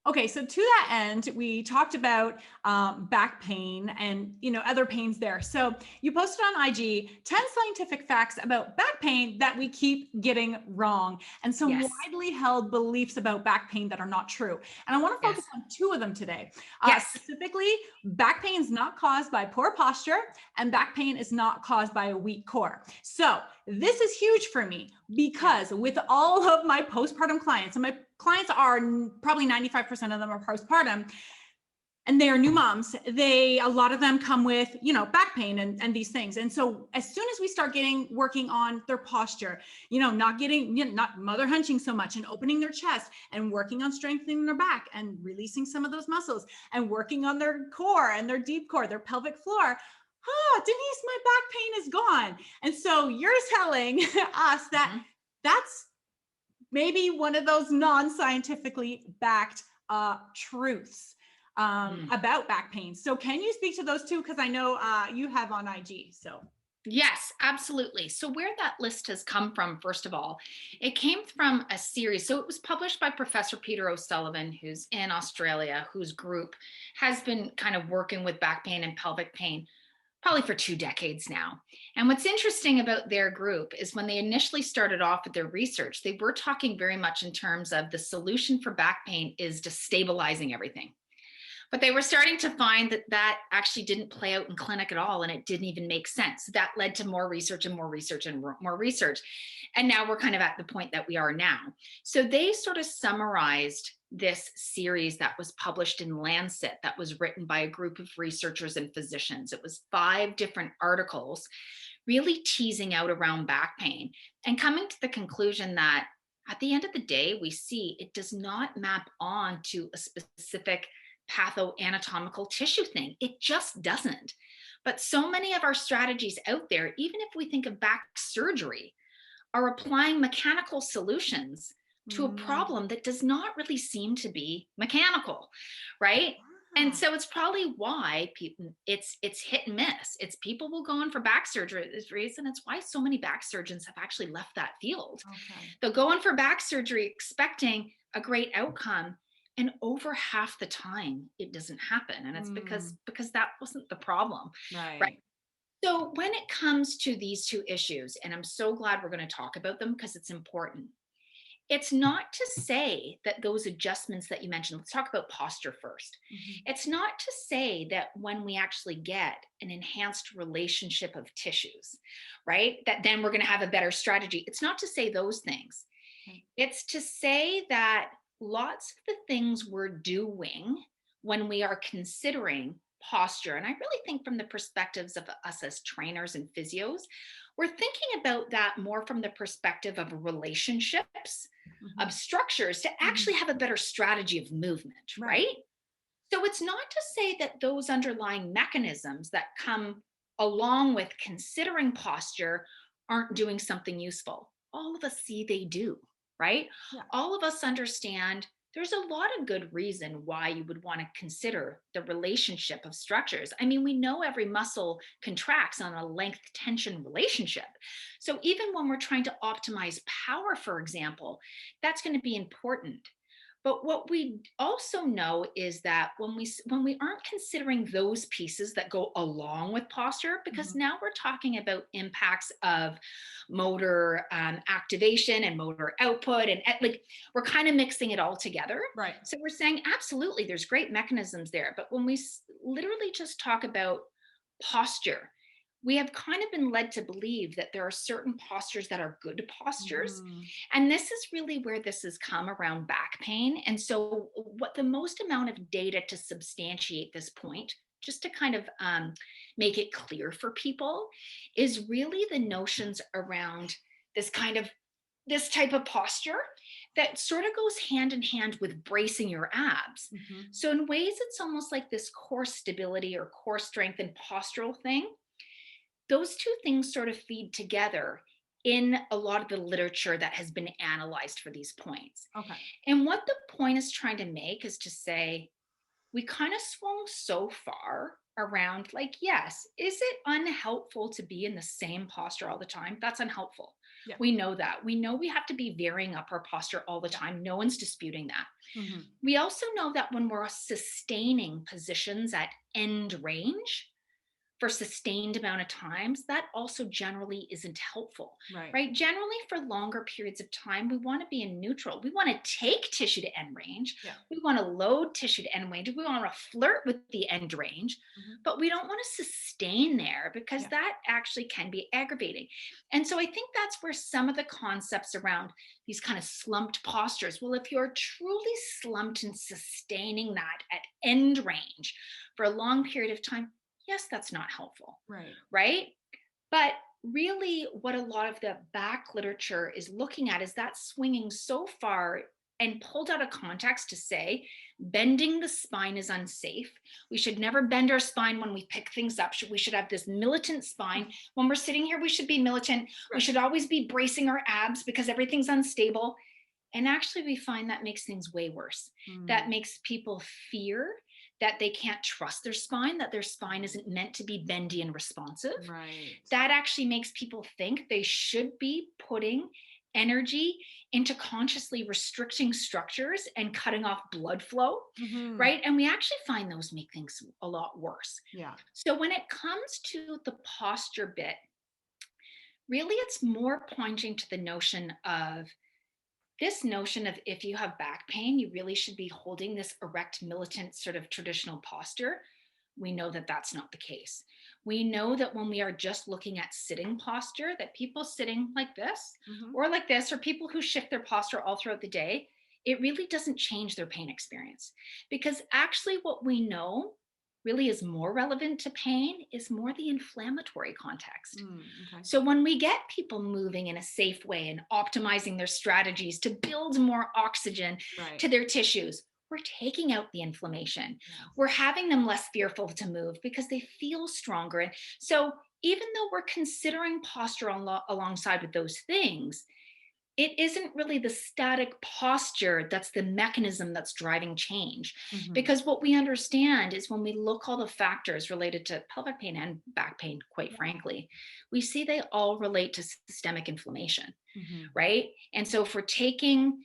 Okay, so to that end, we talked about back pain and other pains there. So you posted on IG 10 scientific facts about back pain that we keep getting wrong, and some Yes. widely held beliefs about back pain that are not true. And I want to Yes. focus on two of them today. Yes. Specifically, back pain is not caused by poor posture, and back pain is not caused by a weak core. So this is huge for me because with all of my postpartum clients, and my clients are probably 95% of them are postpartum, and they are new moms. A lot of them come with, back pain and these things. And so as soon as we start working on their posture, not mother hunching so much and opening their chest and working on strengthening their back and releasing some of those muscles and working on their core and their deep core, their pelvic floor. Denise, my back pain is gone. And so you're telling us that Mhm. that's maybe one of those non-scientifically backed truths Mm. about back pain. So can you speak to those two? Because I know you have on IG. So Yes, absolutely. So, where that list has come from, first of all, it came from a series. So, it was published by Professor Peter O'Sullivan, who's in Australia, whose group has been kind of working with back pain and pelvic pain probably for 2 decades now. And what's interesting about their group is when they initially started off with their research, they were talking very much in terms of the solution for back pain is destabilizing everything. But they were starting to find that that actually didn't play out in clinic at all, and it didn't even make sense. That led to more research and more research and more research. And now we're kind of at the point that we are now. So they sort of summarized this series that was published in Lancet, that was written by a group of researchers and physicians. It was 5 different articles really teasing out around back pain and coming to the conclusion that at the end of the day, we see it does not map on to a specific pathoanatomical tissue thing. It just doesn't. But so many of our strategies out there, even if we think of back surgery, are applying mechanical solutions to a mm, problem that does not really seem to be mechanical, right? And wow. so it's probably why people it's hit and miss. It's people will go in for back surgery. This reason it's why so many back surgeons have actually left that field. Okay. They'll go in for back surgery expecting a great outcome, and over half the time it doesn't happen, and it's Mm, because that wasn't the problem, right? right. So when it comes to these two issues, and I'm so glad we're going to talk about them because it's important, it's not to say that those adjustments that you mentioned, let's talk about posture first. Mhm. It's not to say that when we actually get an enhanced relationship of tissues, right, that then we're going to have a better strategy. It's not to say those things. Okay. It's to say that lots of the things we're doing when we are considering posture, and I really think from the perspectives of us as trainers and physios, we're thinking about that more from the perspective of relationships, of Mhm. structures to actually Mhm. have a better strategy of movement, Right. right? So it's not to say that those underlying mechanisms that come along with considering posture aren't doing something useful. All of us see they do, right? Yeah. All of us understand there's a lot of good reason why you would want to consider the relationship of structures. I mean, we know every muscle contracts on a length tension relationship. So even when we're trying to optimize power, for example, that's going to be important. But what we also know is that when we aren't considering those pieces that go along with posture, because Mhm. now we're talking about impacts of motor activation and motor output, and like we're kind of mixing it all together. Right. So we're saying absolutely, there's great mechanisms there, but when we literally just talk about posture, we have kind of been led to believe that there are certain postures that are good postures, Mhm. and this is really where this has come around back pain. And so, what the most amount of data to substantiate this point, just to kind of make it clear for people, is really the notions around this kind of this type of posture that sort of goes hand in hand with bracing your abs. Mhm. So, in ways, it's almost like this core stability or core strength and postural thing. Those two things sort of feed together in a lot of the literature that has been analyzed for these points. Okay. And what the point is trying to make is to say, we kind of swung so far around like, yes, is it unhelpful to be in the same posture all the time? That's unhelpful. Yeah. We know that. We know we have to be varying up our posture all the time. No one's disputing that. Mm-hmm. We also know that when we're sustaining positions at end range for sustained amount of times, that also generally isn't helpful, Right. right? Generally, for longer periods of time, we want to be in neutral. We want to take tissue to end range. Yeah. We want to load tissue to end range. We want to flirt with the end range, Mm-hmm. but we don't want to sustain there because Yeah. that actually can be aggravating. And so I think that's where some of the concepts around these kind of slumped postures, well, if you're truly slumped and sustaining that at end range for a long period of time, yes, that's not helpful, Right. right? But really, what a lot of the back literature is looking at is that swinging so far and pulled out of context to say bending the spine is unsafe. We should never bend our spine when we pick things up. We should have this militant spine. When we're sitting here, we should be militant. Right. We should always be bracing our abs because everything's unstable. And actually, we find that makes things way worse. That makes people fear that they can't trust their spine, that their spine isn't meant to be bendy and responsive. Right. That actually makes people think they should be putting energy into consciously restricting structures and cutting off blood flow, right? And we actually find those make things a lot worse. Yeah. So when it comes to the posture bit, really it's more pointing to the notion of this notion of if you have back pain, you really should be holding this erect, militant sort of traditional posture. We know that that's not the case. We know that when we are just looking at sitting posture, that people sitting like this or like this, or people who shift their posture all throughout the day, it really doesn't change their pain experience. Because actually what we know really is more relevant to pain is more the inflammatory context. Okay. So when we get people moving in a safe way and optimizing their strategies to build more oxygen to their tissues, we're taking out the inflammation. Yes. We're having them less fearful to move because they feel stronger. And so even though we're considering posture alongside with those things, it isn't really the static posture that's the mechanism that's driving change. Because what we understand is when we look all the factors related to pelvic pain and back pain, quite frankly, we see they all relate to systemic inflammation, right? And so if we're taking,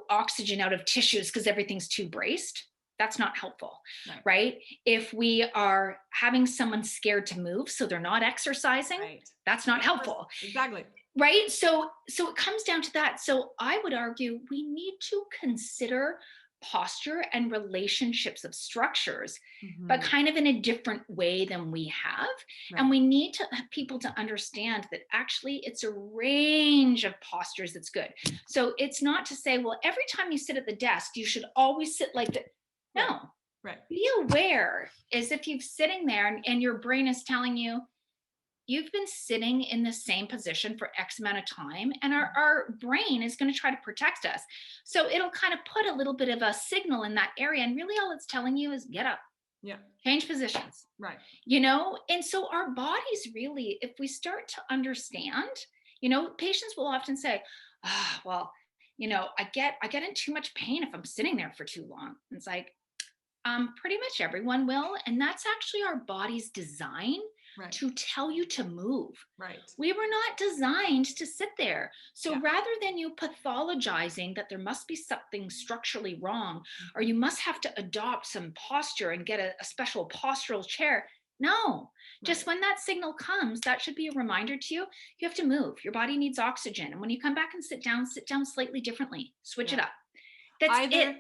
oxygen out of tissues because everything's too braced, that's not helpful, right? If we are having someone scared to move so they're not exercising, that's not helpful. Exactly. Right. So it comes down to that. So I would argue we need to consider posture and relationships of structures, but kind of in a different way than we have. And we need to have people to understand that actually it's a range of postures that's good. So it's not to say, well, every time you sit at the desk, you should always sit like that. No. Be aware as if you're sitting there and your brain is telling you, you've been sitting in the same position for X amount of time, and our brain is going to try to protect us. So it'll kind of put a little bit of a signal in that area. And really all it's telling you is get up, change positions, and so our bodies really, if we start to understand, patients will often say, well, I get in too much pain if I'm sitting there for too long. And it's like, pretty much everyone will. And that's actually our body's design to tell you to move. We were not designed to sit there. So rather than you pathologizing that there must be something structurally wrong, or you must have to adopt some posture and get a special postural chair. No, just when that signal comes, that should be a reminder to you, you have to move. Your body needs oxygen. And when you come back and sit down slightly differently, switch it up. That's it.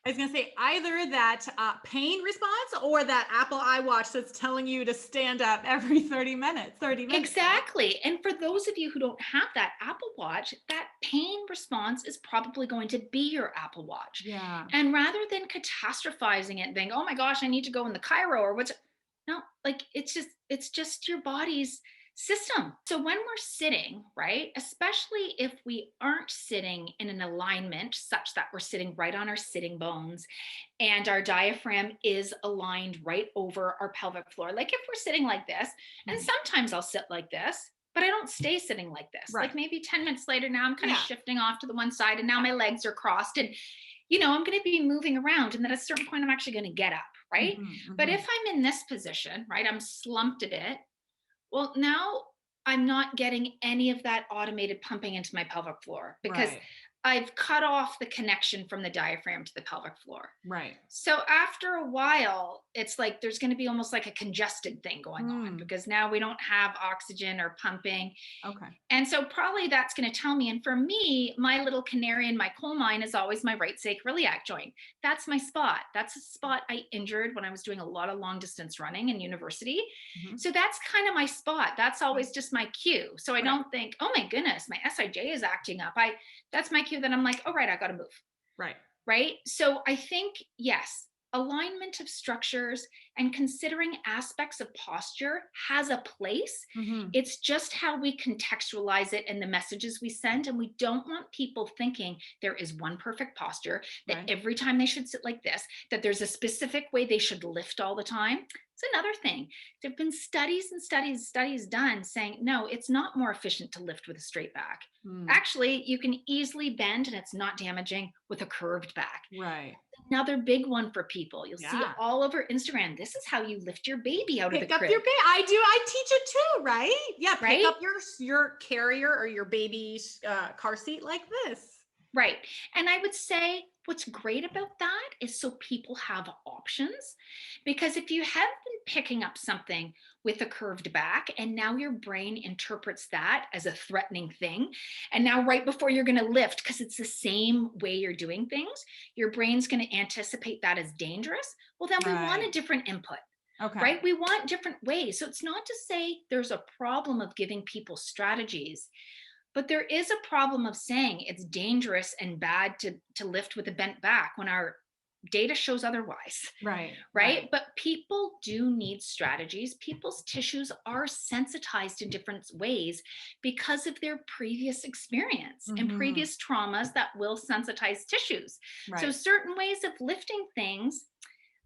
I was going to say either that pain response or that Apple iWatch that's telling you to stand up every 30 minutes. Exactly. And for those of you who don't have that Apple Watch, that pain response is probably going to be your Apple Watch. And rather than catastrophizing it and think, oh my gosh, I need to go in the Cairo or no, like it's just your body's system. So when we're sitting, right, especially if we aren't sitting in an alignment such that we're sitting right on our sitting bones and our diaphragm is aligned right over our pelvic floor, like if we're sitting like this, and sometimes I'll sit like this, but I don't stay sitting like this. Like maybe 10 minutes later, now I'm kind of shifting off to the one side and now my legs are crossed and I'm going to be moving around, and then at a certain point I'm actually going to get up, right? But if I'm in this position, right, I'm slumped a bit. Well, now I'm not getting any of that automated pumping into my pelvic floor because Right. I've cut off the connection from the diaphragm to the pelvic floor. Right. So after a while, it's like there's going to be almost like a congested thing going on Mm. because now we don't have oxygen or pumping. Okay. And so probably that's going to tell me. And for me, my little canary in my coal mine is always my right sacroiliac joint. That's my spot. That's a spot I injured when I was doing a lot of long distance running in university. Mhm. So that's kind of my spot. That's always just my cue. So I Right. don't think, oh my goodness, my SIJ is acting up. That's my cue that I'm like, all right, I got to move. Right. Right. So I think, yes, alignment of structures and considering aspects of posture has a place. Mhm. It's just how we contextualize it and the messages we send. And we don't want people thinking there is one perfect posture, that Right. every time they should sit like this, that there's a specific way they should lift all the time. It's another thing. There have been studies and studies done saying, no, it's not more efficient to lift with a straight back. Mm. Actually, you can easily bend and it's not damaging with a curved back. Right. Another big one for people. You'll see Yeah. all over Instagram. This is how you lift your baby out of the Pick up crib. your baby. I do. I teach it too, right? Yeah. Pick Right? up your carrier or your baby's car seat like this. Right. And I would say what's great about that is so people have options. Because if you have been picking up something with a curved back and now your brain interprets that as a threatening thing, and now right before you're going to lift, because it's the same way you're doing things, your brain's going to anticipate that as dangerous. Well, then we want a Right. different input. Okay. Right? We want different ways. So it's not to say there's a problem of giving people strategies, but there is a problem of saying it's dangerous and bad to lift with a bent back when our data shows otherwise. Right. Right? But people do need strategies. People's tissues are sensitized in different ways because of their previous experience and Mhm. previous traumas that will sensitize tissues. So Right. certain ways of lifting things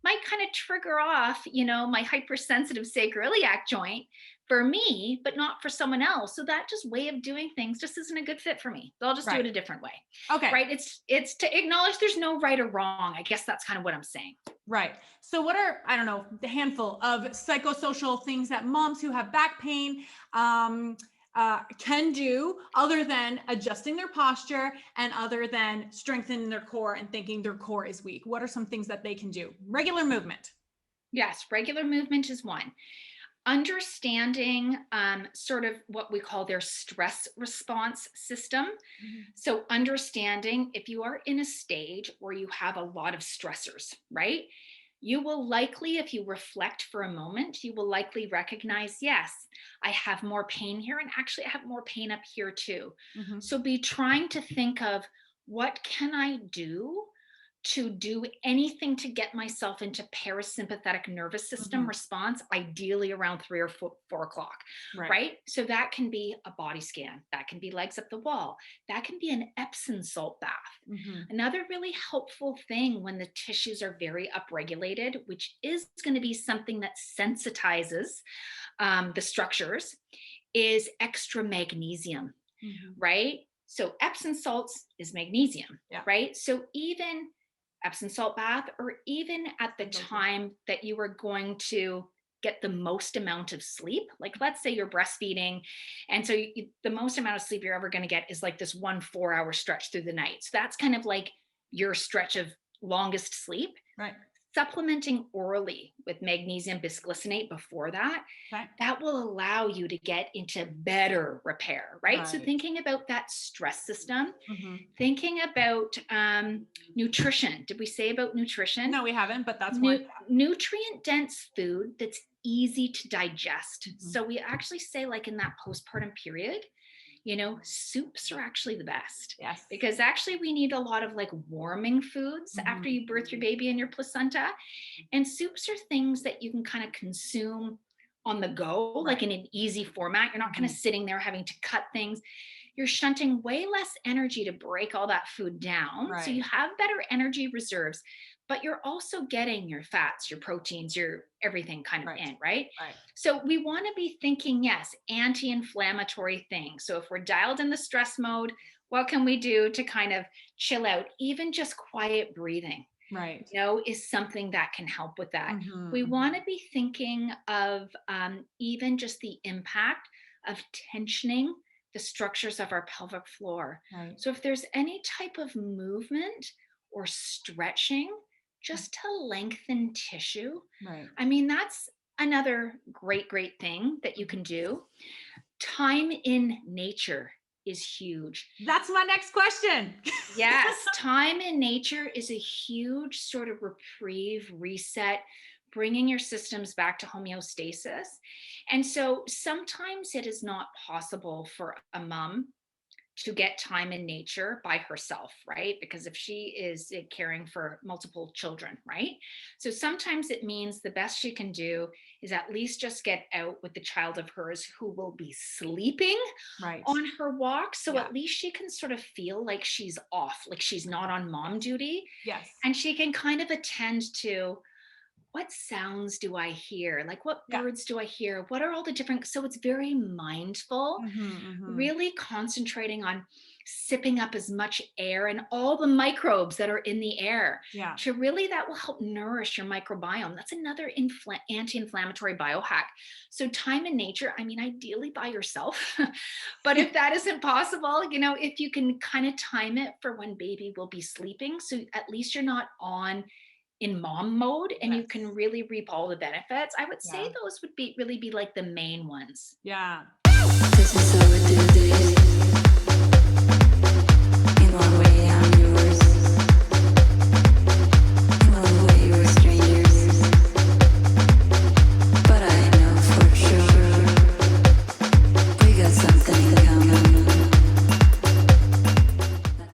might kind of trigger off, my hypersensitive sacroiliac joint for me, but not for someone else. So that just way of doing things just isn't a good fit for me. So I'll just do Right. it a different way. Okay. Right? It's to acknowledge there's no right or wrong. I guess that's kind of what I'm saying. Right. So, what are, I don't know, the handful of psychosocial things that moms who have back pain can do other than adjusting their posture and other than strengthening their core and thinking their core is weak? What are some things that they can do? Regular movement. Yes, regular movement is one. Understanding sort of what we call their stress response system. Mhm. So, understanding if you are in a stage where you have a lot of stressors, right? You will likely, if you reflect for a moment, you will likely recognize, yes, I have more pain here. And actually, I have more pain up here too. Mhm. So, be trying to think of what can I do to do anything to get myself into parasympathetic nervous system Mhm. response, ideally around 3 or 4 o'clock, Right. right? So that can be a body scan, that can be legs up the wall, that can be an Epsom salt bath. Mhm. Another really helpful thing when the tissues are very upregulated, which is going to be something that sensitizes the structures, is extra magnesium, Mhm. right? So Epsom salts is magnesium, Yeah. right? So even Epsom salt bath, or even at the I go to. time that you are going to get the most amount of sleep, like let's say you're breastfeeding, and so the most amount of sleep you're ever going to get is like this 1 4-hour stretch through the night. So that's kind of like your stretch of longest sleep. Right. Supplementing orally with magnesium bisglycinate before that, Right. that will allow you to get into better repair, right? So Right. thinking about that stress system, Mhm. thinking about nutrition. Did we say about nutrition? No, we haven't, but that's one. Nutrient dense food that's easy to digest. Mhm. So we actually say, like in that postpartum period, soups are actually the best, Yes. because actually we need a lot of like warming foods after Mhm. you birth your baby in your placenta. And soups are things that you can kind of consume on the go, like Right. in an easy format. You're not kind of Mhm. sitting there having to cut things. You're shunting way less energy to break all that food down. So you Right. have better energy reserves, but you're also getting your fats, your proteins, your everything kind of Right. in, right? Right. So we want to be thinking, yes, anti inflammatory things. So if we're dialed in the stress mode, what can we do to kind of chill out? Even just quiet breathing, Right. is something that can help with that. Mhm. We want Mhm. to be thinking of even just the impact of tensioning the structures of our pelvic floor. Right. So if there's any type of movement or stretching, just to lengthen tissue, Right. I mean, that's another great thing that you can do. Time in nature is huge. That's my next question. Yes, time in nature is a huge sort of reprieve, reset, bringing your systems back to homeostasis. And so sometimes it is not possible for a mom to get time in nature by herself, right? Because if she is caring for multiple children, right? So sometimes it means the best she can do is at least just get out with the child of hers who will be sleeping Right. on her walk. So Yeah. at least she can sort of feel like she's off, like she's not on mom duty. Yes. And she can kind of attend to, what sounds do I hear? Like, what birds do I hear? What are all the different? So it's very mindful, really concentrating on sipping up as much air and all the microbes that are in the air. Yeah. To really, that will help nourish your microbiome. That's another anti-inflammatory biohack. So time in nature, I mean, ideally by yourself, but if that isn't possible, you know, if you can kind of time it for when baby will be sleeping, so at least you're not on in mom mode and you can really reap all the benefits. I would say those would be really be like the main ones. Yeah. This is how we do this.